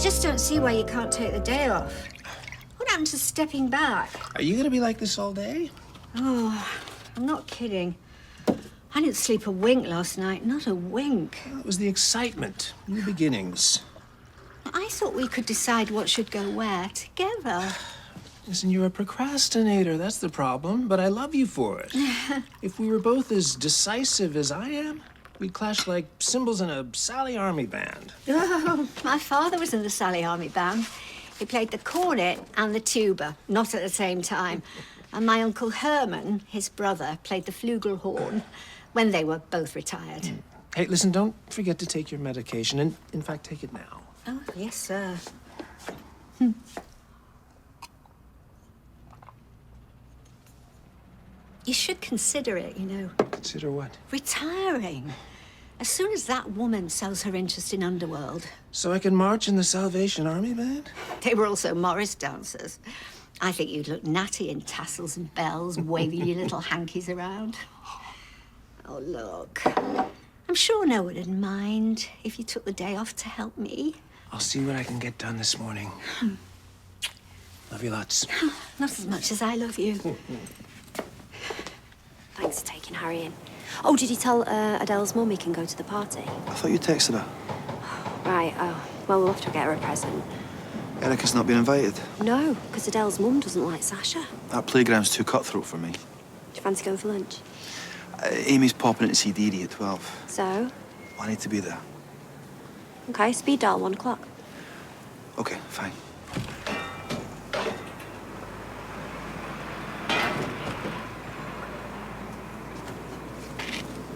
just don't see why you can't take the day off. What happened to stepping back? Are you gonna be like this all day? Oh, I'm not kidding. I didn't sleep a wink last night, not a wink. Well, it was the excitement, new beginnings. I thought we could decide what should go where together. Listen, you're a procrastinator, that's the problem, but I love you for it. If we were both as decisive as I am, we'd clash like cymbals in a Sally Army band. Oh, my father was in the Sally Army band. He played the cornet and the tuba, not at the same time. And my Uncle Herman, his brother, played the flugelhorn when they were both retired. Hey, listen, don't forget to take your medication, and in fact, take it now. Oh, yes, sir. You should consider it, you know. Consider what? Retiring. As soon as that woman sells her interest in Underworld. So I can march in the Salvation Army band? They were also Morris dancers. I think you'd look natty in tassels and bells, waving your little hankies around. Oh, look. I'm sure no one would mind if you took the day off to help me. I'll see what I can get done this morning. Love you lots. Not as much as I love you. Thanks for taking Harry in. Oh, did you tell Adele's mum he can go to the party? I thought you texted her. Right, oh. Well, we'll have to get her a present. Erica's not been invited. No, because Adele's mum doesn't like Sasha. That playground's too cutthroat for me. Do you fancy going for lunch? Amy's popping in to see Dee Dee at 12. So? I need to be there. Okay, speed dial, 1 o'clock. Okay, fine.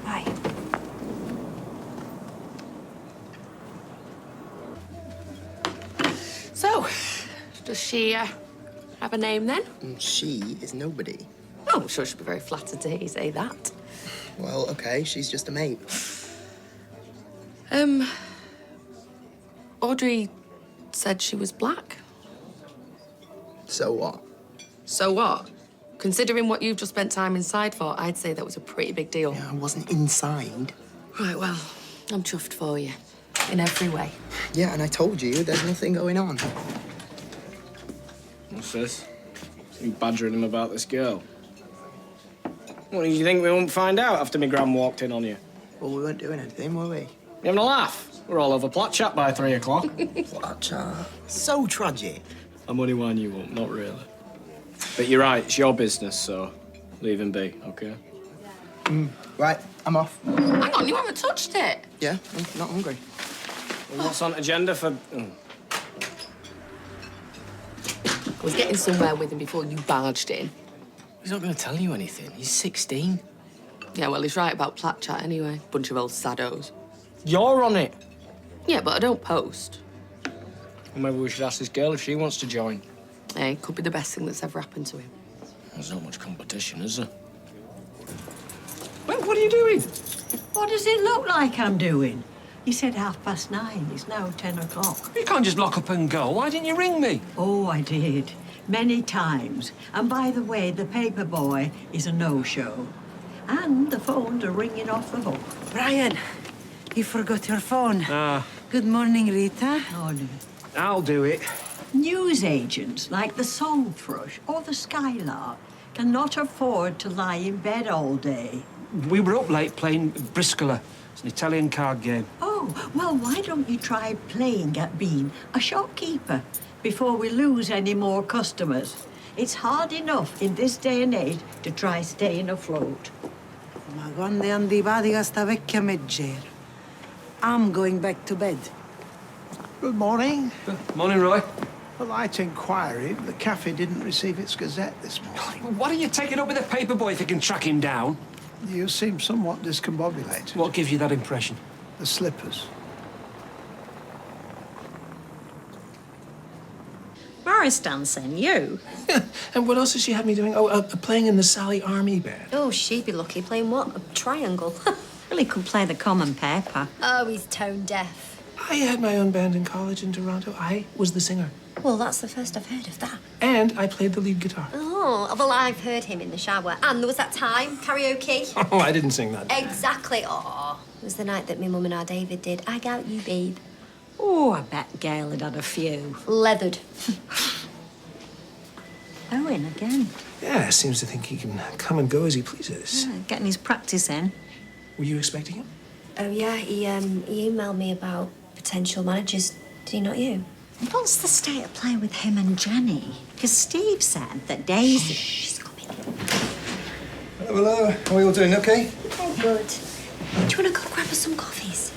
Bye. So, does she have a name then? She is nobody. Oh, I'm sure she'll be very flattered to hear you say that. Well, okay, she's just a mate. Audrey said she was black. So what? So what? Considering what you've just spent time inside for, I'd say that was a pretty big deal. Yeah, I wasn't inside. Right, well, I'm chuffed for you. In every way. Yeah, and I told you, there's nothing going on. What's this? You badgering him about this girl? What, do you think we won't find out after my gran walked in on you? Well, we weren't doing anything, were we? You having a laugh? We're all over plat chat by 3 o'clock. What chat? So tragic. I'm only winding you up, not really. But you're right, it's your business, so leave him be, okay? Right, I'm off. Hang on, you haven't touched it. Yeah, I'm not hungry. Well, what's on agenda for... I was getting somewhere with him before you barged in. He's not going to tell you anything. He's 16. Yeah, well, he's right about plat chat anyway. Bunch of old saddos. You're on it. Yeah, but I don't post. Well, maybe we should ask this girl if she wants to join. Hey, could be the best thing that's ever happened to him. There's not much competition, is there? Wait, what are you doing? What does it look like I'm doing? You said 9:30. It's now 10 o'clock. You can't just lock up and go. Why didn't you ring me? Oh, I did. Many times. And by the way, the paper boy is a no-show. And the phones are ringing off the hook. Brian, you forgot your phone. Good morning, Rita. Oh, no. I'll do it. News agents like the Song Thrush or the Skylark cannot afford to lie in bed all day. We were up late playing Briscola. It's an Italian card game. Oh, well, why don't you try playing at being a shopkeeper before we lose any more customers? It's hard enough in this day and age to try staying afloat. Ma quando è antipatica sta vecchia meggera. I'm going back to bed. Good morning. Morning, Roy. Polite inquiry. The cafe didn't receive its gazette this morning. Why don't you take it up with the paper boy if you can track him down? You seem somewhat discombobulated. What gives you that impression? The slippers. Morris dancing, you? And what else has she had me doing? Oh, playing in the Sally Army band. Oh, she'd be lucky. Playing what? A triangle. Well, he could play the common paper. Oh, he's tone deaf. I had my own band in college in Toronto. I was the singer. Well, that's the first I've heard of that. And I played the lead guitar. Oh, well, I've heard him in the shower. And there was that time, karaoke. Oh, I didn't sing that. Exactly. Oh, it was the night that my mum and our David did I Got You, Babe. Oh, I bet Gail had had a few. Leathered. Owen again. Yeah, seems to think he can come and go as he pleases. Yeah, getting his practice in. Were you expecting him? Oh, yeah, he emailed me about potential managers. Did he not you? What's the state of play with him and Jenny? Because Steve said that Daisy... She's got me. Hello, how are you all doing? Okay? Oh, good. Do you want to go grab us some coffees?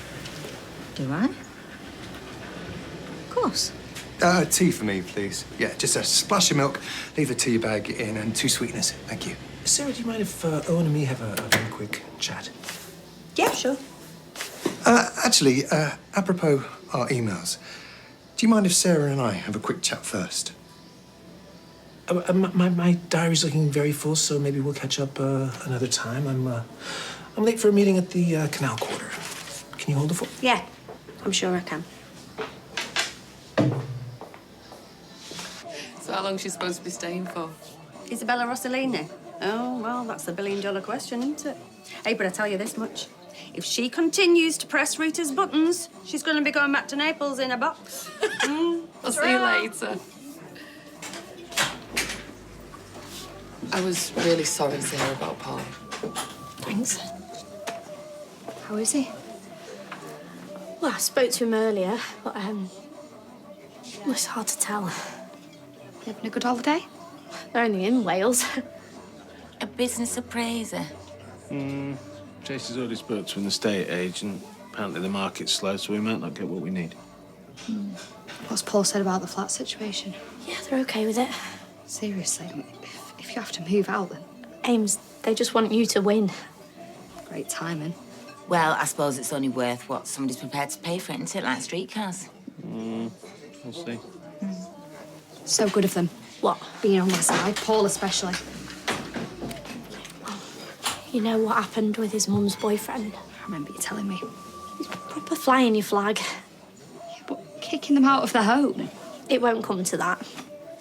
Do I? Of course. Tea for me, please. Yeah, just a splash of milk, leave the tea bag in, and 2 sweeteners. Thank you. Sarah, do you mind if Owen and me have a very quick chat? Yeah, sure. Actually, apropos our emails, do you mind if Sarah and I have a quick chat first? My diary's looking very full, so maybe we'll catch up another time. I'm late for a meeting at the Canal Quarter. Can you hold the fort? Yeah, I'm sure I can. So how long is she supposed to be staying for? Isabella Rossellini? Oh, well, that's the billion-dollar question, isn't it? Hey, but I tell you this much. If she continues to press Rita's buttons, she's going to be going back to Naples in a box. I'll see you later. I was really sorry to hear about Paul. Thanks. How is he? Well, I spoke to him earlier, but it's hard to tell. You having a good holiday? They're only in Wales. A business appraiser. Jason's already spoke to an estate agent. Apparently the market's slow, so we might not get what we need. What's Paul said about the flat situation? Yeah, they're okay with it. Seriously, if you have to move out, then Ames, they just want you to win. great timing. Well, I suppose it's only worth what somebody's prepared to pay for it, isn't it? Like streetcars. We'll see. So good of them. What? Being on my side, Paul especially. You know what happened with his mum's boyfriend? I remember you telling me. He's proper flying your flag. Yeah, but kicking them out of their home. It won't come to that.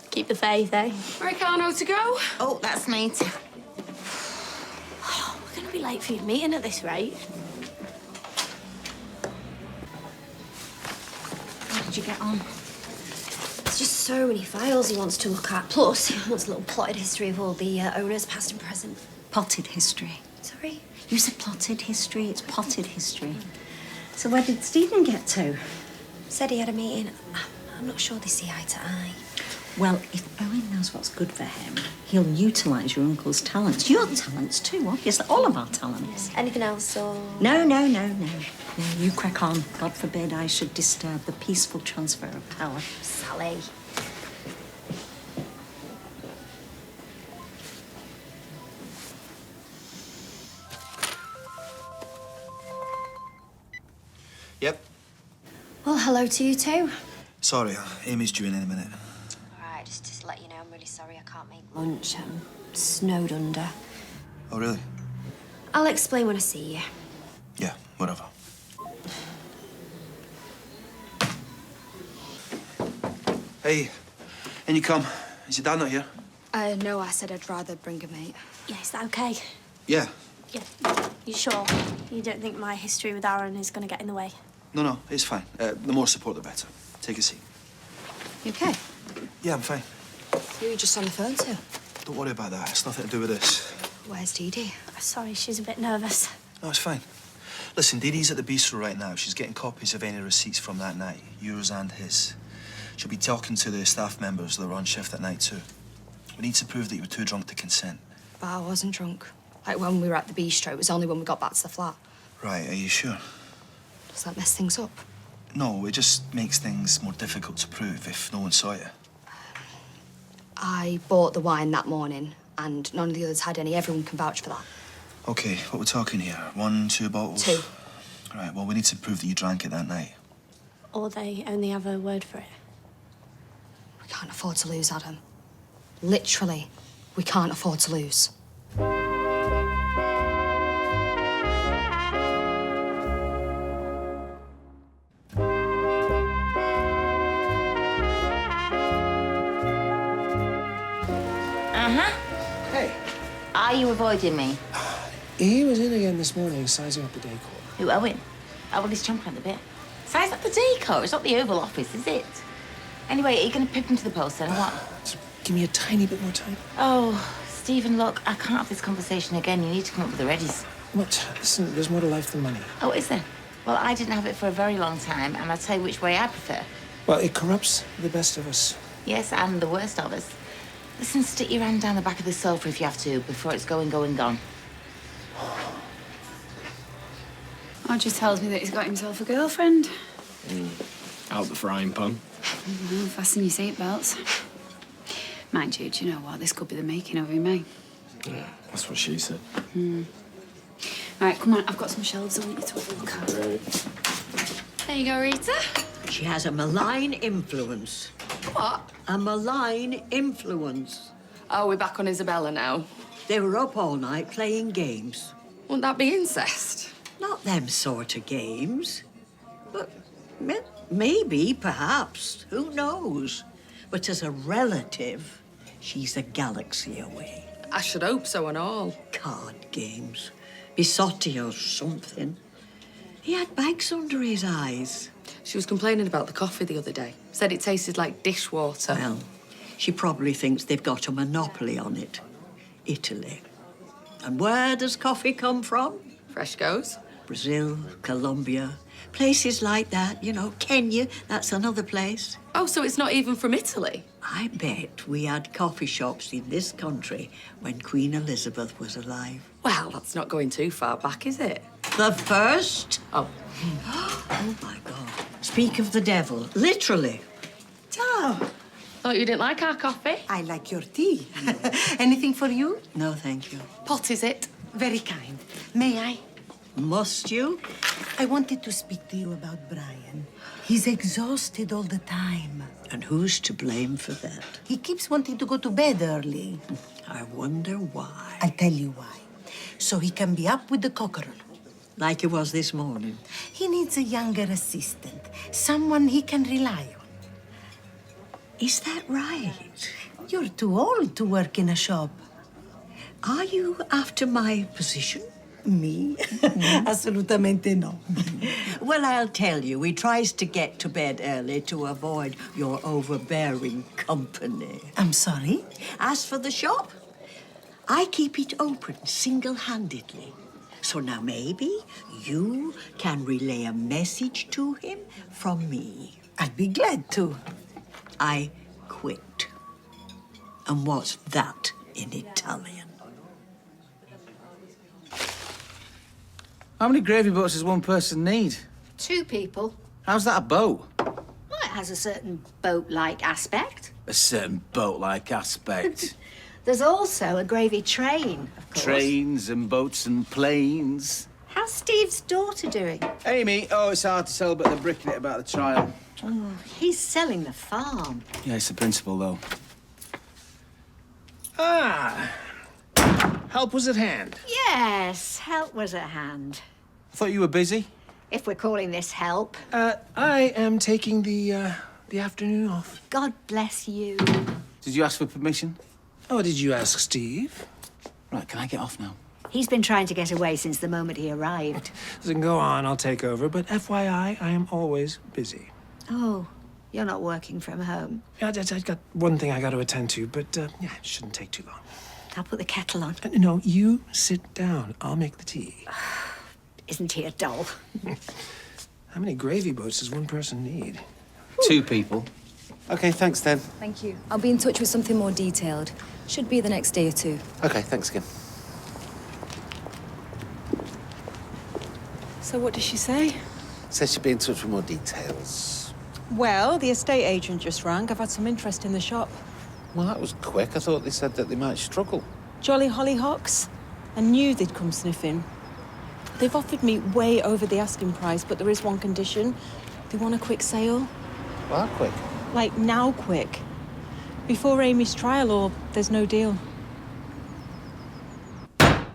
Keep the faith, eh? Americano to go? Oh, that's me. We're going to be late for your meeting at this rate. How did you get on? There's just so many files he wants to look at. Plus, he wants a little plotted history of all the owners, past and present. Potted history. Sorry? You said plotted history. It's potted history. So where did Stephen get to? Said he had a meeting. I'm not sure they see eye to eye. Well, if Owen knows what's good for him, he'll utilise your uncle's talents. Your talents too, obviously. All of our talents. Anything else, or...? No. No, you crack on. God forbid I should disturb the peaceful transfer of power. Sally. Yep. Well, hello to you too. Sorry, Amy's due in any minute. All right, just to let you know, I'm really sorry I can't make lunch. I'm snowed under. Oh, really? I'll explain when I see you. Yeah, whatever. Hey, in you come. Is your dad not here? No, I said I'd rather bring a mate. Yeah, is that okay? Yeah. Yeah. You sure? You don't think my history with Aaron is going to get in the way? No, it's fine. The more support, the better. Take a seat. You okay? Yeah, I'm fine. Who are you just on the phone to? Don't worry about that. It's nothing to do with this. Where's Dee Dee? Sorry, she's a bit nervous. No, it's fine. Listen, Dee Dee's at the bistro right now. She's getting copies of any receipts from that night, yours and his. She'll be talking to the staff members that were on shift that night, too. We need to prove that you were too drunk to consent. But I wasn't drunk. Like when we were at the bistro, it was only when we got back to the flat. Right, are you sure? Does that mess things up? No, it just makes things more difficult to prove if no one saw you. I bought the wine that morning, and none of the others had any. Everyone can vouch for that. Okay, what we're talking here? 1, 2 bottles? 2. Right, well, we need to prove that you drank it that night. Or they only have a word for it. We can't afford to lose, Adam. Literally, we can't afford to lose. Hey. Are you avoiding me? He was in again this morning, sizing up the decor. Who, Owen? Oh, well, he's chomping at the bit. Besides, that's the decor. It's not the Oval Office, is it? Anyway, are you going to pip him to the post then, or what? Just give me a tiny bit more time. Oh, Stephen, look, I can't have this conversation again. You need to come up with the readies. What? Listen, there's more to life than money. Oh, is there? Well, I didn't have it for a very long time, and I'll tell you which way I prefer. Well, it corrupts the best of us. Yes, and the worst of us. Listen, stick your hand down the back of the sofa if you have to, before it's gone. Oh, just tells me that he's got himself a girlfriend. Out the frying pan. Well, fasten your seatbelts. Mind you, do you know what? This could be the making of him, eh? Yeah, that's what she said. Right, come on. I've got some shelves I want you to have a look at. Right. There you go, Rita. She has a malign influence. What? A malign influence. Oh, we're back on Isabella now. They were up all night playing games. Wouldn't that be incest? Not them sort of games. But maybe, perhaps. Who knows? But as a relative, she's a galaxy away. I should hope so and all. Card games. Bisotti or something. He had bags under his eyes. She was complaining about the coffee the other day. Said it tasted like dishwater. Well, she probably thinks they've got a monopoly on it. Italy. And where does coffee come from? Fresh goes. Brazil, Colombia, places like that. You know, Kenya, that's another place. Oh, so it's not even from Italy? I bet we had coffee shops in this country when Queen Elizabeth was alive. Well, that's not going too far back, is it? The first? Oh. Oh, my God. Speak of the devil. Literally. Ciao. Thought you didn't like our coffee? I like your tea. Anything for you? No, thank you. Pot, is it? Very kind. May I? Must you? I wanted to speak to you about Brian. He's exhausted all the time. And who's to blame for that? He keeps wanting to go to bed early. I wonder why. I'll tell you why. So he can be up with the cockerel. Like he was this morning. He needs a younger assistant, someone he can rely on. Is that right? You're too old to work in a shop. Are you after my position? Me? Assolutamente no. Well, I'll tell you, he tries to get to bed early to avoid your overbearing company. I'm sorry? As for the shop, I keep it open single-handedly. So now maybe you can relay a message to him from me. I'd be glad to. I quit. And what's that in Italian? How many gravy boats does one person need? 2 people. How's that a boat? Well, it has a certain boat-like aspect. A certain boat-like aspect. There's also a gravy train, of course. Trains and boats and planes. How's Steve's daughter doing? Amy, oh, it's hard to tell, but they're bricking it about the trial. Oh, he's selling the farm. Yeah, it's the principal, though. Ah! Help was at hand. Yes, help was at hand. I thought you were busy. If we're calling this help. I am taking the afternoon off. God bless you. Did you ask for permission? Oh, did you ask Steve? Right, can I get off now? He's been trying to get away since the moment he arrived. Listen, go on, I'll take over. But FYI, I am always busy. Oh, you're not working from home. Yeah, I got one thing I got to attend to, but yeah, it shouldn't take too long. I'll put the kettle on. No, you sit down. I'll make the tea. Isn't he a doll? How many gravy boats does one person need? 2 people. OK, thanks, then. Thank you. I'll be in touch with something more detailed. Should be the next day or 2. OK, thanks again. So what does she say? Says she'll be in touch with more details. Well, the estate agent just rang. I've had some interest in the shop. Well, that was quick. I thought they said that they might struggle. Jolly hollyhocks. I knew they'd come sniffing. They've offered me way over the asking price, but there is one condition. They want a quick sale. Well, quick. Like, now quick. Before Amy's trial, or there's no deal. Have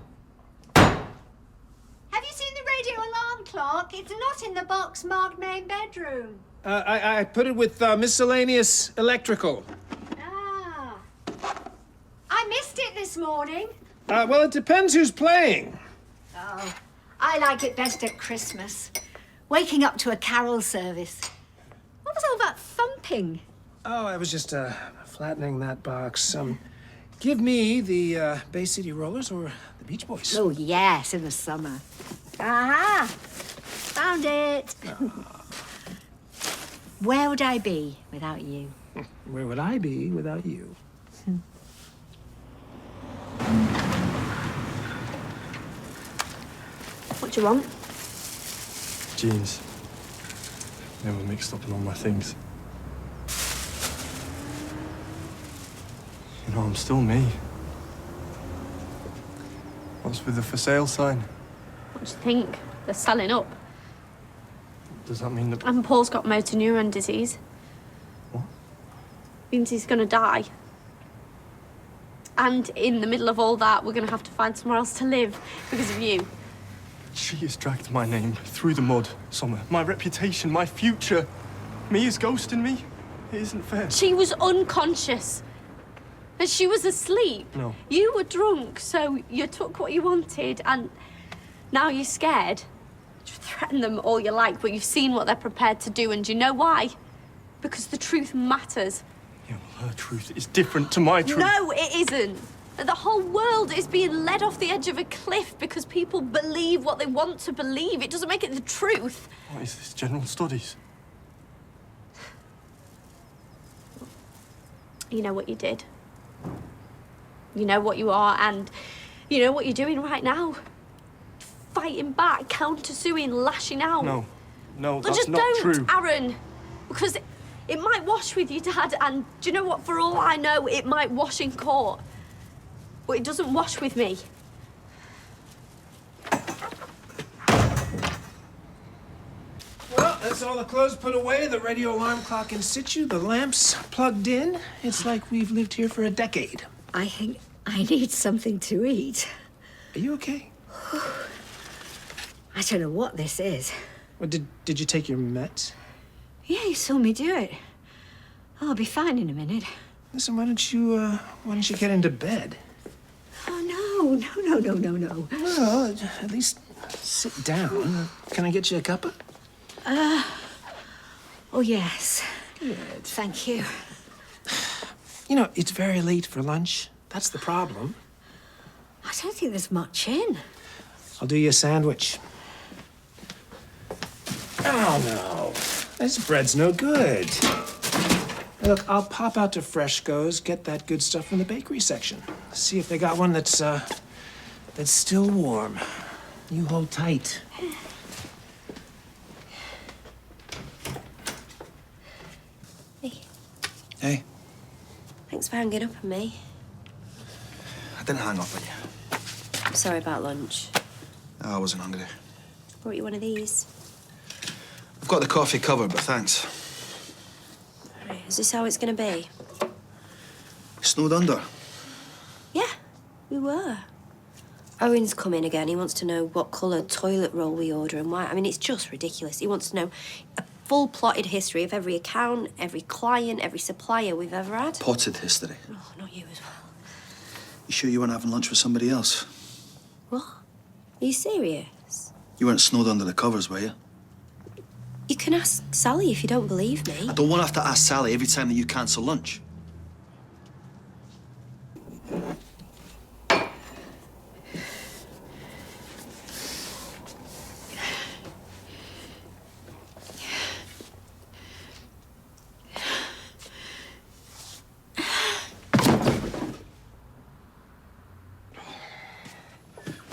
you seen the radio alarm clock? It's not in the box marked main bedroom. I put it with miscellaneous electrical. Ah. I missed it this morning. Well, it depends who's playing. Oh, I like it best at Christmas, Waking up to a carol service. What was all that thumping? Oh, I was just flattening that box. Give me the Bay City Rollers or the Beach Boys. Oh, yes, in the summer. Aha! Found it. Where would I be without you? Where would I be without you? What do you want? Jeans. They were mixed up in all my things. You know, I'm still me. What's with the for sale sign? What do you think? They're selling up. Does that mean that... And Paul's got motor neuron disease. What? Means he's gonna die. And in the middle of all that, we're gonna have to find somewhere else to live because of you. She has dragged my name through the mud, Summer. My reputation, my future. Me is ghosting me. It isn't fair. She was unconscious. And she was asleep. No. You were drunk, so you took what you wanted, and now you're scared. You threaten them all you like, but you've seen what they're prepared to do, and do you know why? Because the truth matters. Yeah, well, her truth is different to my truth. No, it isn't. The whole world is being led off the edge of a cliff because people believe what they want to believe. It doesn't make it the truth. What is this, general studies? You know what you did. You know what you are, and you know what you're doing right now. Fighting back, counter-suing, lashing out. No, Well, that's just not don't, true. Aaron. Because it might wash with your dad, and do you know what? For all I know, it might wash in court. But it doesn't wash with me. Well, that's all the clothes put away, the radio alarm clock in situ, the lamps plugged in. It's like we've lived here for a decade. I think I need something to eat. Are you okay? I don't know what this is. Well, did you take your meds? Yeah, you saw me do it. I'll be fine in a minute. Listen, why don't you get into bed? Oh, no. Well, at least sit down. Can I get you a cuppa? Oh, yes. Good. Thank you. You know, it's very late for lunch. That's the problem. I don't think there's much in. I'll do you a sandwich. Oh, no. This bread's no good. Look, I'll pop out to Freshco's, get that good stuff from the bakery section. See if they got one that's still warm. You hold tight. Hey, Thanks for hanging up on me. I didn't hang up on you. I'm sorry about lunch. No, I wasn't hungry. Brought you one of these. I've got the coffee covered, but thanks. Right, is this how it's gonna be? Snowed under. Yeah, we were. Owen's come in again. He wants to know what colour toilet roll we order and why. I mean, it's just ridiculous. He wants to know a full plotted history of every account, every client, every supplier we've ever had. Potted history. Oh, not you as well. You sure you weren't having lunch with somebody else? What? Are you serious? You weren't snowed under the covers, were you? You can ask Sally if you don't believe me. I don't want to have to ask Sally every time that you cancel lunch.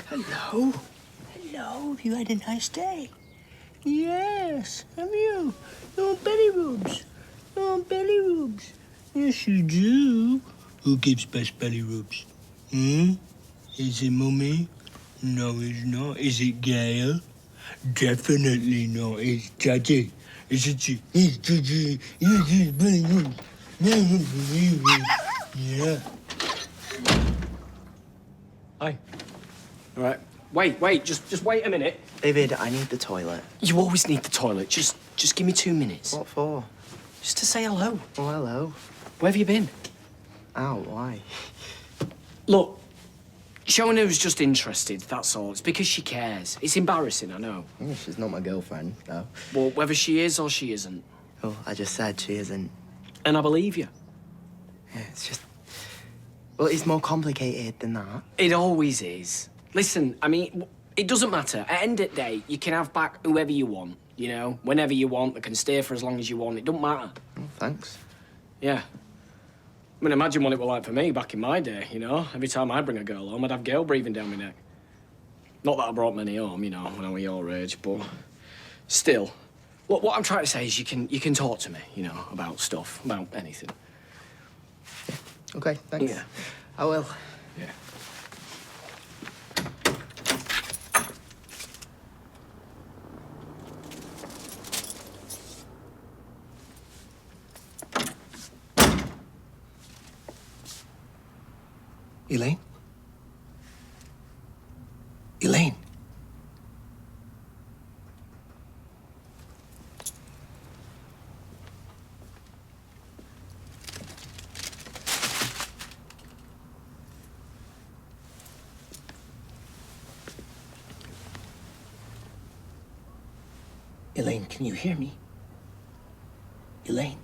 Hello. Hello. Have you had a nice day? Yes. Have you? You want belly rubs? You want belly rubs? Yes, you do. Who gives best belly rubs? Hmm? Is it Mummy? No, it's not. Is it Gail? Definitely not. It's Daddy. Is it? It's Daddy. You give belly rubs. Yeah. Hi. All right. Wait. Just wait a minute. David, I need the toilet. You always need the toilet. Just give me 2 minutes. What for? Just to say hello. Oh, hello. Where have you been? Ow, why? Look, Showing who's just interested, that's all. It's because she cares. It's embarrassing, I know. Oh, she's not my girlfriend, no. Well, whether she is or she isn't. Oh, I just said she isn't. And I believe you. Yeah, it's just... Well, it's more complicated than that. It always is. Listen, I mean, it doesn't matter. At the end of the day, you can have back whoever you want, you know? Whenever you want, they can stay for as long as you want. It don't matter. Oh, thanks. Yeah. I mean, imagine what it was like for me back in my day, you know? Every time I bring a girl home, I'd have girl breathing down my neck. Not that I brought many home, you know, when I was your age, but still. What I'm trying to say is you can talk to me, you know, about stuff, about anything. Yeah. Okay, thanks. Yeah. I will. Yeah. Elaine? Elaine? Elaine, can you hear me? Elaine?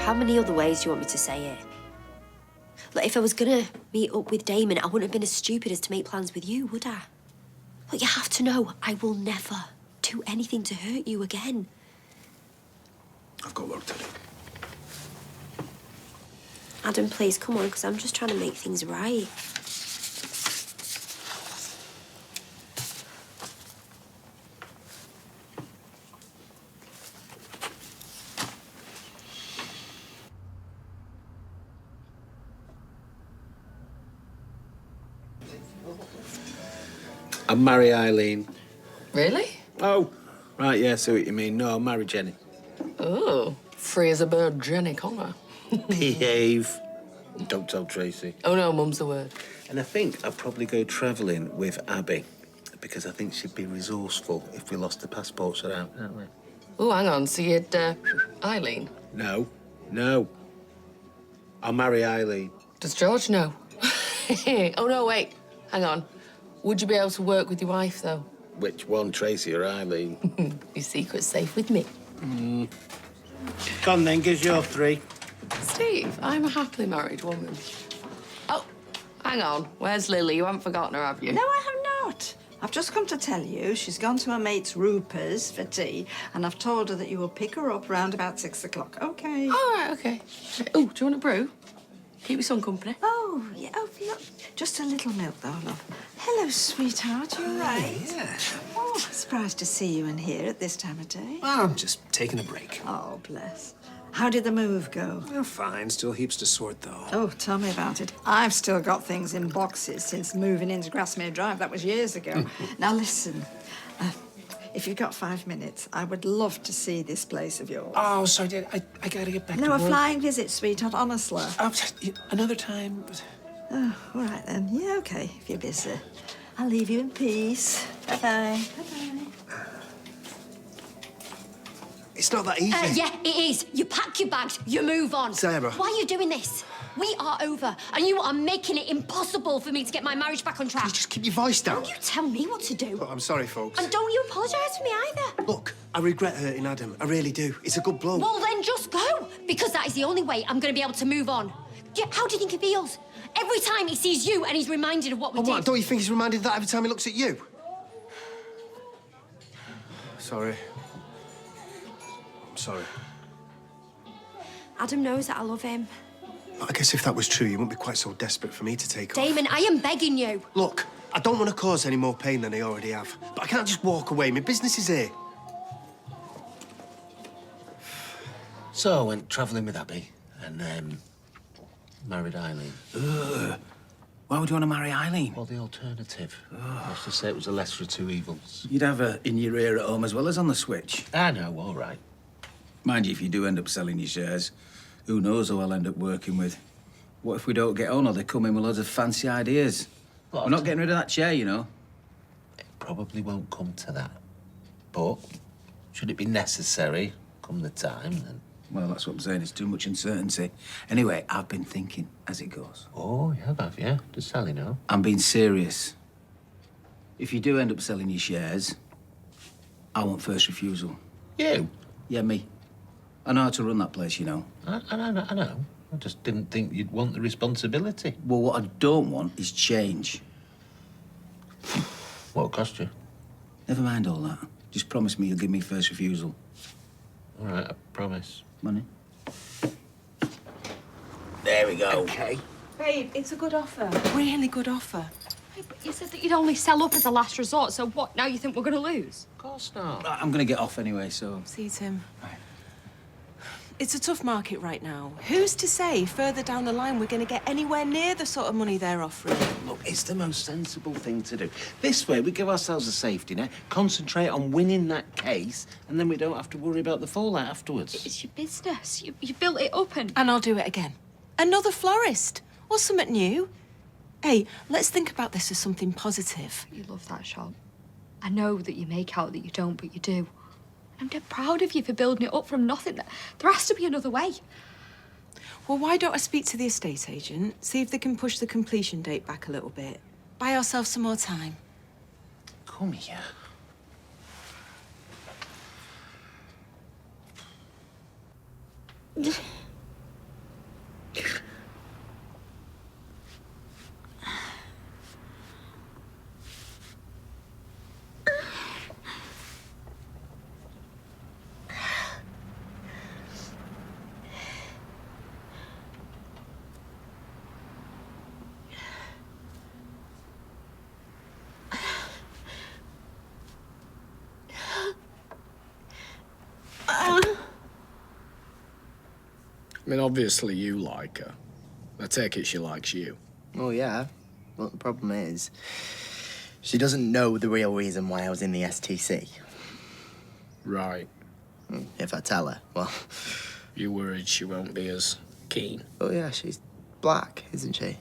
How many other ways do you want me to say it? Like, if I was gonna meet up with Damon, I wouldn't have been as stupid as to make plans with you, would I? Look, you have to know, I will never do anything to hurt you again. I've got work to do. Adam, please, come on, because I'm just trying to make things right. I'd marry Eileen. Really? Oh, right, yeah, I see what you mean. No, I'll marry Jenny. Oh, free as a bird, Jenny Connor. Behave. Don't tell Tracy. Oh, no, Mum's the word. And I think I'd probably go travelling with Abby, because I think she'd be resourceful if we lost the passports around, aren't we? Oh, hang on, so you'd, Eileen? No, no. I'll marry Eileen. Does George know? Oh, no, wait, hang on. Would you be able to work with your wife, though? Which one, Tracy or Eileen? Your secret's safe with me. Come on, then, gives you 3. Steve, I'm a happily married woman. Oh, hang on. Where's Lily? You haven't forgotten her, have you? No, I have not. I've just come to tell you she's gone to her mate's Ruper's for tea, and I've told her that you will pick her up round about 6 o'clock. Okay. All right, okay. Oh, do you want a brew? Keep your son company. Oh, yeah. Oh, look. Just a little milk, though, love. Hello, sweetheart. You all right? Yeah. Oh, surprised to see you in here at this time of day. Well, I'm just taking a break. Oh, bless. How did the move go? Well, fine. Still heaps to sort, though. Oh, tell me about it. I've still got things in boxes since moving into Grasmere Drive. That was years ago. Now, listen. If you've got 5 minutes, I would love to see this place of yours. Oh, sorry, Dad. I gotta get back to No, a work. flying visit, sweetheart, honestly. Another time. Oh, all right, then. Yeah, OK, if you're busy. I'll leave you in peace. Bye-bye. Bye-bye. It's not that easy. Yeah, it is. You pack your bags, you move on. Sarah. Why are you doing this? We are over, and you are making it impossible for me to get my marriage back on track. Just keep your voice down. Don't you tell me what to do. Look, I'm sorry, folks. And don't you apologise to me either. Look, I regret hurting Adam. I really do. It's a good bloke. Well, then just go, because that is the only way I'm going to be able to move on. Yeah, how do you think he feels? Every time he sees you and he's reminded of what we Oh, did. what? Don't you think he's reminded of that every time he looks at you? Sorry. I'm sorry. Adam knows that I love him. I guess if that was true, you wouldn't be quite so desperate for me to take off. Damon, I am begging you. Look, I don't want to cause any more pain than I already have. But I can't just walk away. My business is here. So I went travelling with Abby and married Eileen. Ugh. Why would you want to marry Eileen? Well, the alternative was to say it was the lesser of two evils. You'd have her in your ear at home as well as on the switch. I know, all right. Mind you, if you do end up selling your shares, who knows who I'll end up working with. What if we don't get on or they come in with loads of fancy ideas? What? We're not getting rid of that chair, you know. It probably won't come to that. But should it be necessary, come the time, then... Well, that's what I'm saying. It's too much uncertainty. Anyway, I've been thinking as it goes. Oh, you have you? Does Sally know? I'm being serious. If you do end up selling your shares, I want first refusal. You? Yeah, me. I know how to run that place, you know. I know. I just didn't think you'd want the responsibility. Well, what I don't want is change. What'll cost you? Never mind all that. Just promise me you'll give me first refusal. All right, I promise. Money? There we go. Okay. Babe, it's a good offer. Really good offer. Hey, but you said that you'd only sell up as a last resort, so what, now you think we're going to lose? Of course not. I'm going to get off anyway, so... See you, Tim. It's a tough market right now. Who's to say further down the line we're going to get anywhere near the sort of money they're offering? Look, it's the most sensible thing to do. This way, we give ourselves a safety net, concentrate on winning that case, and then we don't have to worry about the fallout afterwards. It's your business. You built it up and... And I'll do it again. Another florist. Or something new. Hey, let's think about this as something positive. You love that shop. I know that you make out that you don't, but you do. I'm dead proud of you for building it up from nothing. There has to be another way. Well, why don't I speak to the estate agent, see if they can push the completion date back a little bit? Buy ourselves some more time. Come here. I mean, obviously you like her. I take it she likes you. Oh, yeah. Well, the problem is, she doesn't know the real reason why I was in the STC. Right. If I tell her, well... You worried she won't be as keen? Oh, yeah, she's black, isn't she?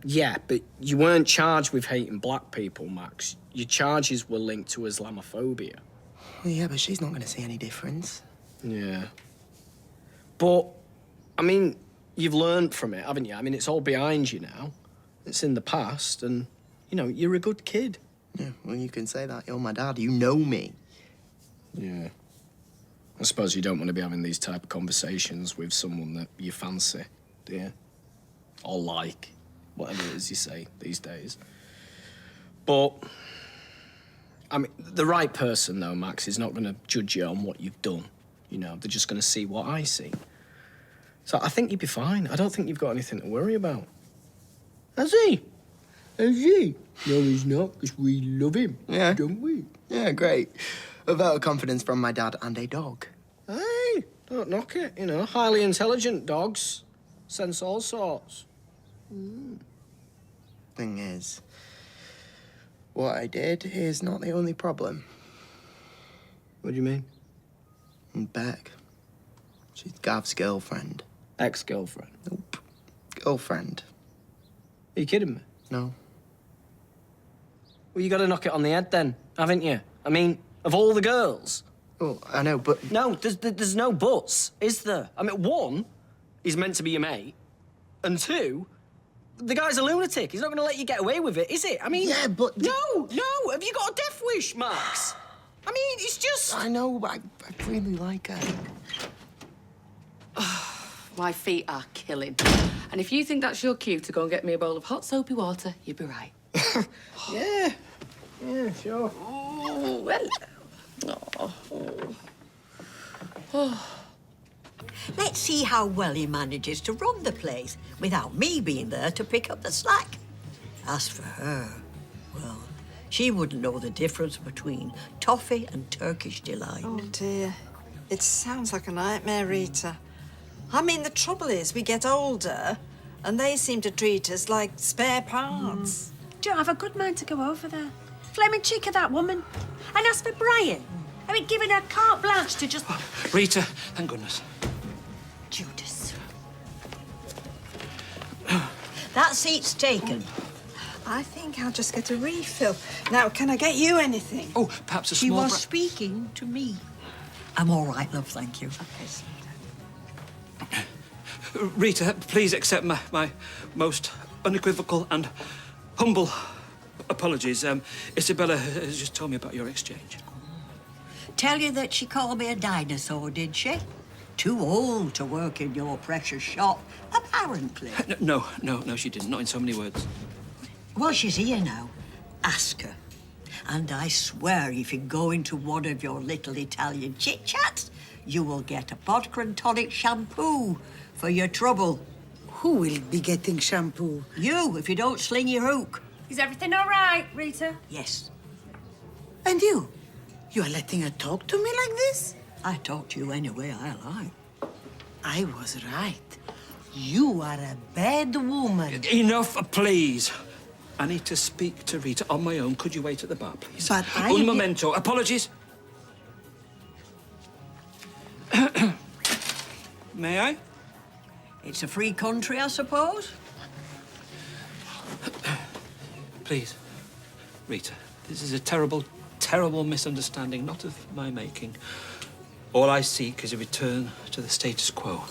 Yeah, but you weren't charged with hating black people, Max. Your charges were linked to Islamophobia. Well, yeah, but she's not going to see any difference. Yeah. But, I mean, you've learned from it, haven't you? I mean, it's all behind you now. It's in the past, and, you know, you're a good kid. Yeah, well, you can say that. You're my dad. You know me. Yeah. I suppose you don't want to be having these type of conversations with someone that you fancy, do you? Or like, whatever it is you say these days. But, I mean, the right person, though, Max, is not going to judge you on what you've done. You know, they're just going to see what I see. So I think you'd be fine. I don't think you've got anything to worry about. Has he? Has he? No, he's not, because we love him. Yeah. Don't we? Yeah, great. A vote of confidence from my dad and a dog. Hey, don't knock it. You know, highly intelligent dogs sense all sorts. Thing is, what I did is not the only problem. What do you mean? Beck. She's Gav's girlfriend. Ex-girlfriend? Nope. Girlfriend. Are you kidding me? No. Well, you got to knock it on the head then, haven't you? I mean, of all the girls. Oh, I know, but... No, there's no buts, is there? I mean, one, he's meant to be your mate. And two, the guy's a lunatic. He's not going to let you get away with it, is it? I mean... Yeah, but... No! Have you got a death wish, Max? I mean, it's just... I know, but I really like her. My feet are killing. And if you think that's your cue to go and get me a bowl of hot soapy water, you'd be right. Yeah, sure. Oh, well. Oh. Let's see how well he manages to run the place without me being there to pick up the slack. As for her, well, she wouldn't know the difference between toffee and Turkish delight. Oh, dear. It sounds like a nightmare, Rita. I mean, the trouble is we get older and they seem to treat us like spare parts. Do you have a good mind to go over there? Flaming cheek of that woman. And as for Brian, I mean, giving her carte blanche to just... Rita, thank goodness. Judas. That seat's taken. I think I'll just get a refill. Now, can I get you anything? Oh, perhaps a She small... was speaking to me. I'm all right, love, thank you. Rita, please accept my most unequivocal and humble apologies. Isabella has just told me about your exchange. Tell you that she called me a dinosaur, did she? Too old to work in your precious shop, apparently. No, she didn't. Not in so many words. Well, she's here now. Ask her. And I swear if you go into one of your little Italian chit-chats, you will get a vodka and tonic shampoo for your trouble. Who will be getting shampoo? You, if you don't sling your hook. Is everything all right, Rita? Yes. And you? You are letting her talk to me like this? I talk to you any way I like. I was right. You are a bad woman. Enough, please. I need to speak to Rita on my own. Could you wait at the bar, please? But I... Un momento. Apologies. May I? It's a free country, I suppose. Please, Rita, this is a terrible, terrible misunderstanding, not of my making. All I seek is a return to the status quo.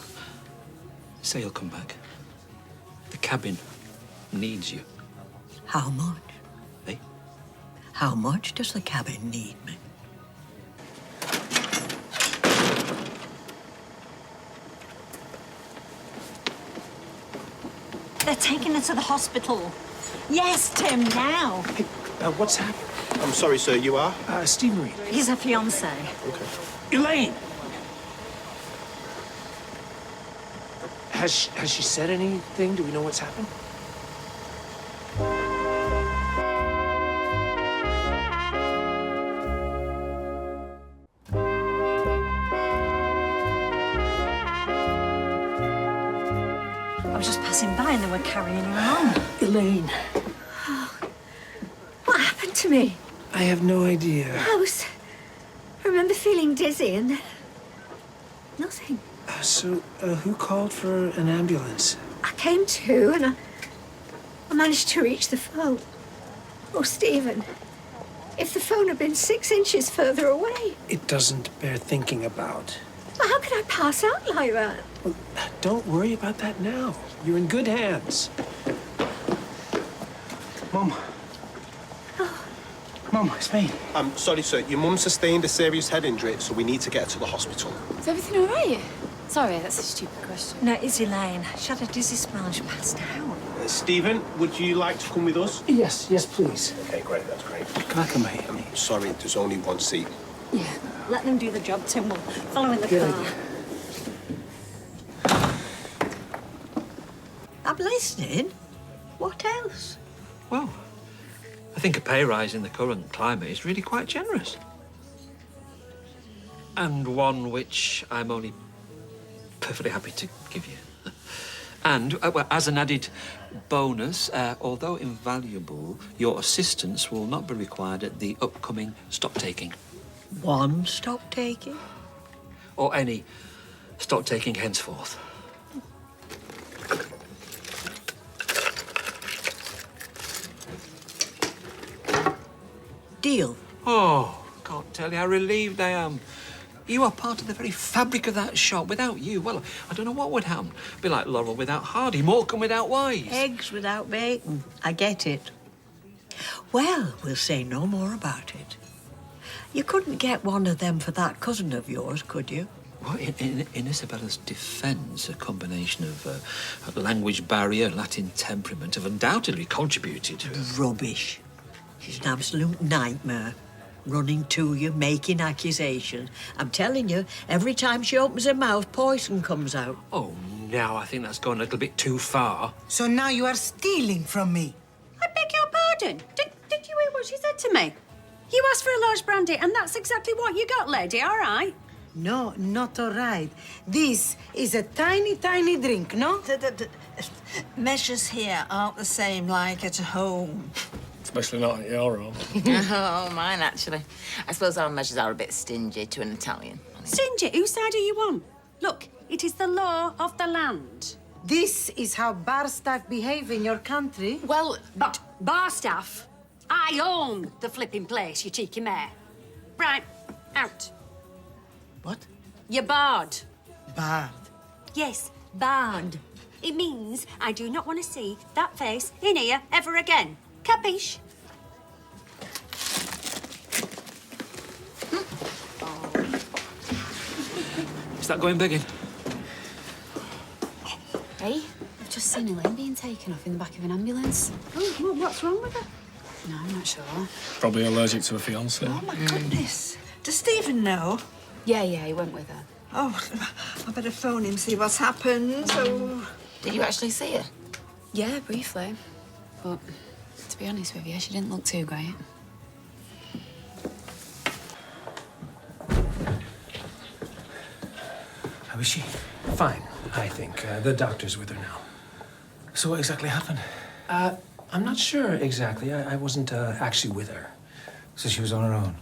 Say you'll come back. The cabin needs you. How much? Eh? How much does the cabin need me? They're taking her to the hospital. Yes, Tim, now. Hey, what's happened? I'm sorry, sir, you are? Steve Marine. He's her fiancé. Okay. Elaine! Has she said anything? Do we know what's happened? I was just passing by and they were carrying her on. Elaine. What happened to me? I have no idea. I remember feeling dizzy and then... nothing. So, who called for an ambulance? I came to and I managed to reach the phone. Oh, Stephen, if the phone had been 6 inches further away. It doesn't bear thinking about. Well, how could I pass out like that? Well, don't worry about that now. You're in good hands. Mum. Mum, it's me. I'm sorry, sir. Your mum sustained a serious head injury, so we need to get her to the hospital. Is everything all right? Sorry, that's a stupid question. No, it's Elaine. She had a dizzy spell and she passed out. Stephen, would you like to come with us? Yes, please. Okay, great. That's great. Can I come here? I'm sorry, there's only one seat. Yeah, let them do the job, Tim. We'll follow in the Good car. idea. I'm listening. What else? Well, I think a pay rise in the current climate is really quite generous. And one which I'm only perfectly happy to give you. And, well, as an added bonus, although invaluable, your assistance will not be required at the upcoming stock-taking. One stock taking? Or any stock-taking henceforth. Deal. Oh, can't tell you how relieved I am. You are part of the very fabric of that shop. Without you, well, I don't know what would happen. Be like Laurel without Hardy, Morecambe without Wise. Eggs without bacon. I get it. Well, we'll say no more about it. You couldn't get one of them for that cousin of yours, could you? Well, in Isabella's defence, a combination of language barrier and Latin temperament have undoubtedly contributed to... Rubbish. She's an absolute nightmare. running to you, making accusations. I'm telling you, every time she opens her mouth, poison comes out. Oh, now I think that's gone a little bit too far. So now you are stealing from me. I beg your pardon. Did you hear what she said to me? You asked for a large brandy, and that's exactly what you got, lady, all right? No, not all right. This is a tiny, tiny drink, no? The measures here aren't the same like at home. Especially not at your home. Oh, mine, actually. I suppose our measures are a bit stingy to an Italian. Stingy, whose side are you on? Look, it is the law of the land. This is how bar staff behave in your country. Well, but bar staff, I own the flipping place, you cheeky mare. Right, out. What? You're barred. Barred? Yes, barred. It means I do not want to see that face in here ever again. Capiche? Is that going begging? Hey? I've just seen Elaine being taken off in the back of an ambulance. Oh, well, what's wrong with her? No, I'm not sure. Probably allergic to a fiancé. Oh, my goodness. Does Stephen know? Yeah, he went with her. Oh, I better phone him, see what's happened. Oh. Did you actually see her? Yeah, briefly. But to be honest with you, she didn't look too great. How is she? Fine, I think. The doctor's with her now. So what exactly happened? I'm not sure exactly. I wasn't actually with her. So she was on her own?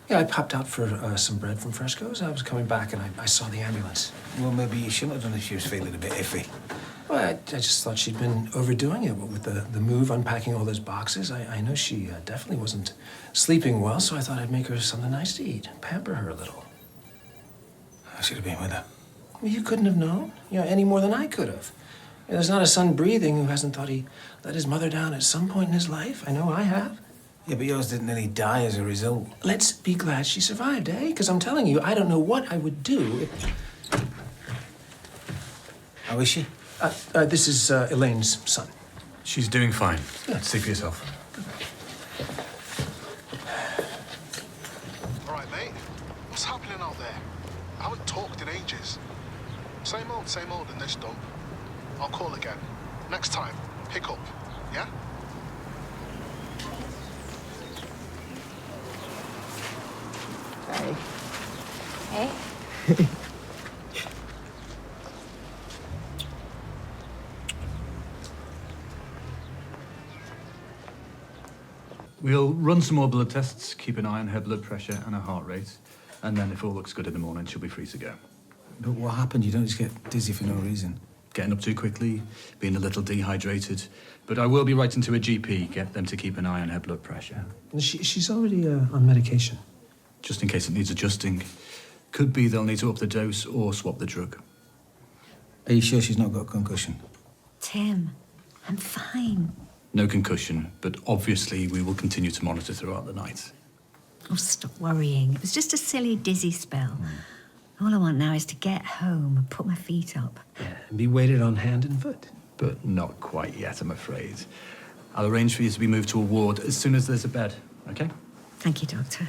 Yeah, I popped out for some bread from Fresco's. I was coming back and I saw the ambulance. Well, maybe you shouldn't have done if she was feeling a bit iffy. Well, I just thought she'd been overdoing it. But with the move, unpacking all those boxes, I know she definitely wasn't sleeping well, so I thought I'd make her something nice to eat, pamper her a little. I should have been with her. Well, you couldn't have known, any more than I could have. There's not a son breathing who hasn't thought he let his mother down at some point in his life. I know I have. Yeah, but yours didn't nearly die as a result. Let's be glad she survived, eh? Because I'm telling you, I don't know what I would do if... How is she? This is Elaine's son. She's doing fine. Good. See for yourself. All right, mate. What's happening out there? I haven't talked in ages. Same old in this dump. I'll call again. Next time, pick up, yeah? Sorry. Hey? We'll run some more blood tests, keep an eye on her blood pressure and her heart rate, and then if all looks good in the morning, she'll be free to go. But what happened? You don't just get dizzy for no reason. Getting up too quickly, being a little dehydrated. But I will be writing to a GP, get them to keep an eye on her blood pressure. She's already on medication. Just in case it needs adjusting. Could be they'll need to up the dose or swap the drug. Are you sure she's not got concussion? Tim, I'm fine. No concussion, but obviously we will continue to monitor throughout the night. Oh, stop worrying. It was just a silly dizzy spell. All I want now is to get home and put my feet up. Yeah, and be weighted on hand and foot. But not quite yet, I'm afraid. I'll arrange for you to be moved to a ward as soon as there's a bed, okay? Thank you, Doctor.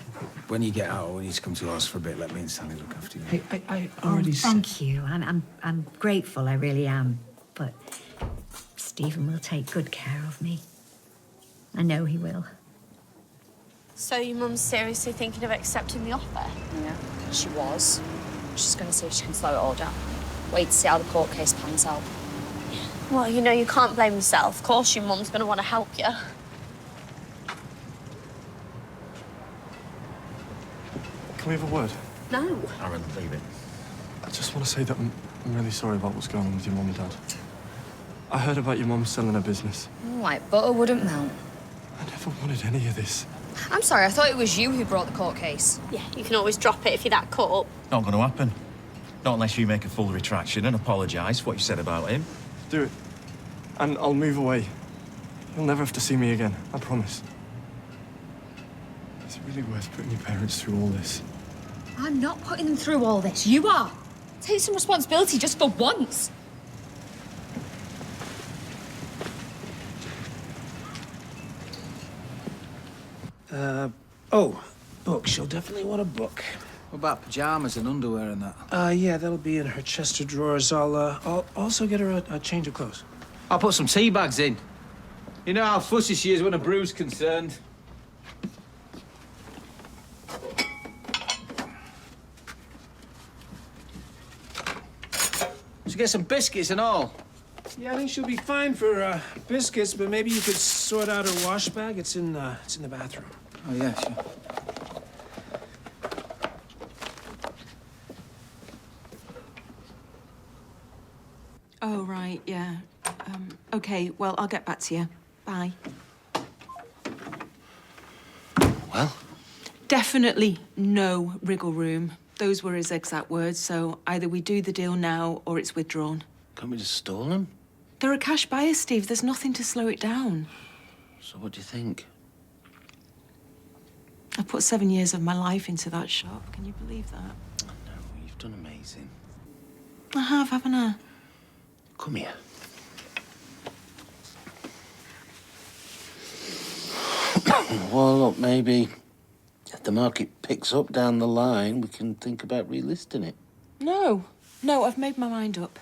When you get out, or you need to come to us for a bit, let me and Sally look after you. Hey, I already said... Thank you. I'm grateful, I really am. But Stephen will take good care of me. I know he will. So your mum's seriously thinking of accepting the offer? Yeah, she was. She's going to see if she can slow it all down. Wait to see how the court case pans out. Well, you can't blame yourself. Of course your mum's going to want to help you. Can we have a word? No. Aaron, leave it. I just want to say that I'm really sorry about what's going on with your mum and dad. I heard about your mum selling her business. Like butter wouldn't melt. I never wanted any of this. I'm sorry, I thought it was you who brought the court case. Yeah, you can always drop it if you're that caught up. Not going to happen. Not unless you make a full retraction and apologise for what you said about him. Do it. And I'll move away. You'll never have to see me again, I promise. Is it really worth putting your parents through all this? I'm not putting them through all this. You are. Take some responsibility just for once. book. She'll definitely want a book. What about pyjamas and underwear and that? Yeah, that'll be in her chest of drawers. I'll also get her a change of clothes. I'll put some tea bags in. You know how fussy she is when a brew's concerned. Should get some biscuits and all. Yeah, I think she'll be fine for biscuits, but maybe you could sort out her wash bag. It's in the bathroom. Oh, yeah, sure. Oh, right, yeah. Okay, well, I'll get back to you. Bye. Well? Definitely no wriggle room. Those were his exact words, so either we do the deal now or it's withdrawn. Can't we just stall them? They're a cash buyer, Steve. There's nothing to slow it down. So what do you think? I put 7 years of my life into that shop. Can you believe that? No, you've done amazing. I have, haven't I? Come here. Well, look, maybe if the market picks up down the line, we can think about relisting it. No, I've made my mind up.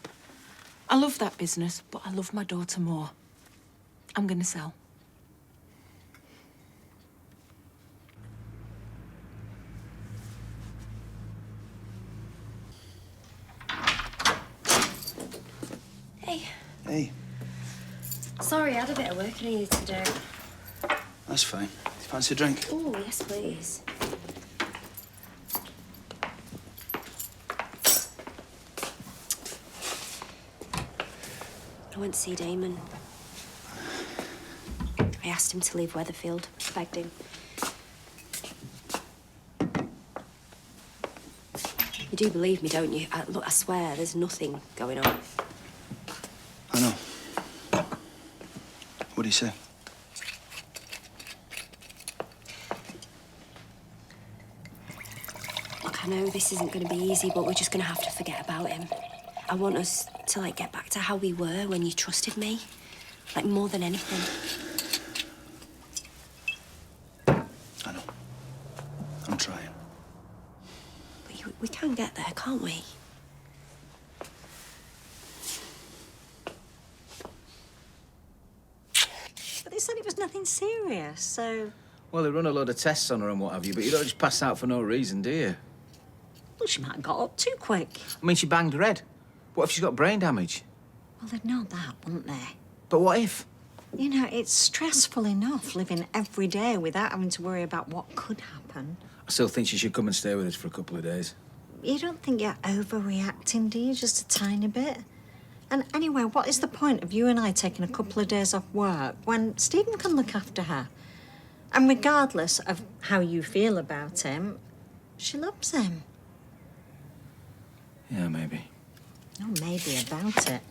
I love that business, but I love my daughter more. I'm gonna sell. Hey. Hey, Sorry, I had a bit of work I needed to do. that's fine. Fancy a drink? Oh, yes, please. I went to see Damon. I asked him to leave Weatherfield. Begged him. You do believe me, don't you? Look, I swear, there's nothing going on. I know. What do you say? Look, I know this isn't going to be easy, but we're just going to have to forget about him. I want us to, like, get back to how we were when you trusted me. Like, more than anything. I know. I'm trying. But we can get there, can't we? But they said it was nothing serious, so... Well, they run a load of tests on her and what have you, but you don't just pass out for no reason, do you? Well, she might have got up too quick. I mean, she banged her head. What if she's got brain damage? Well, they'd know that, wouldn't they? But what if? You know, it's stressful enough living every day without having to worry about what could happen. I still think she should come and stay with us for a couple of days. You don't think you're overreacting, do you? Just a tiny bit? And anyway, what is the point of you and I taking a couple of days off work when Stephen can look after her? And regardless of how you feel about him, she loves him. Yeah, maybe. Oh, maybe about it.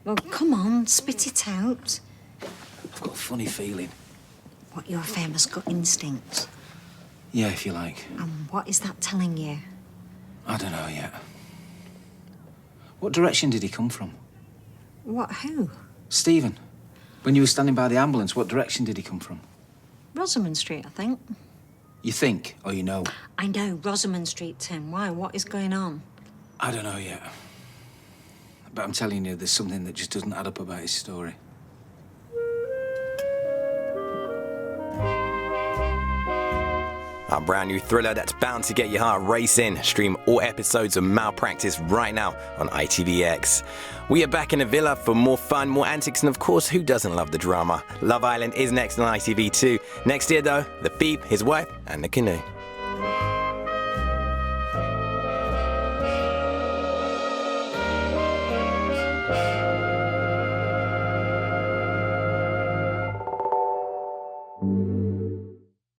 Well, come on, spit it out. I've got a funny feeling. What, your famous gut instinct? Yeah, if you like. And what is that telling you? I don't know yet. What direction did he come from? What, who? Stephen. When you were standing by the ambulance, what direction did he come from? Rosamond Street, I think. You think, or you know? I know, Rosamond Street, Tim. Why? What is going on? I don't know yet. But I'm telling you, there's something that just doesn't add up about his story. A brand new thriller that's bound to get your heart racing. Stream all episodes of Malpractice right now on ITVX. We are back in the villa for more fun, more antics, and of course, who doesn't love the drama? Love Island is next on ITV2. Next year, though, The Thief, His Wife, and The Canoe.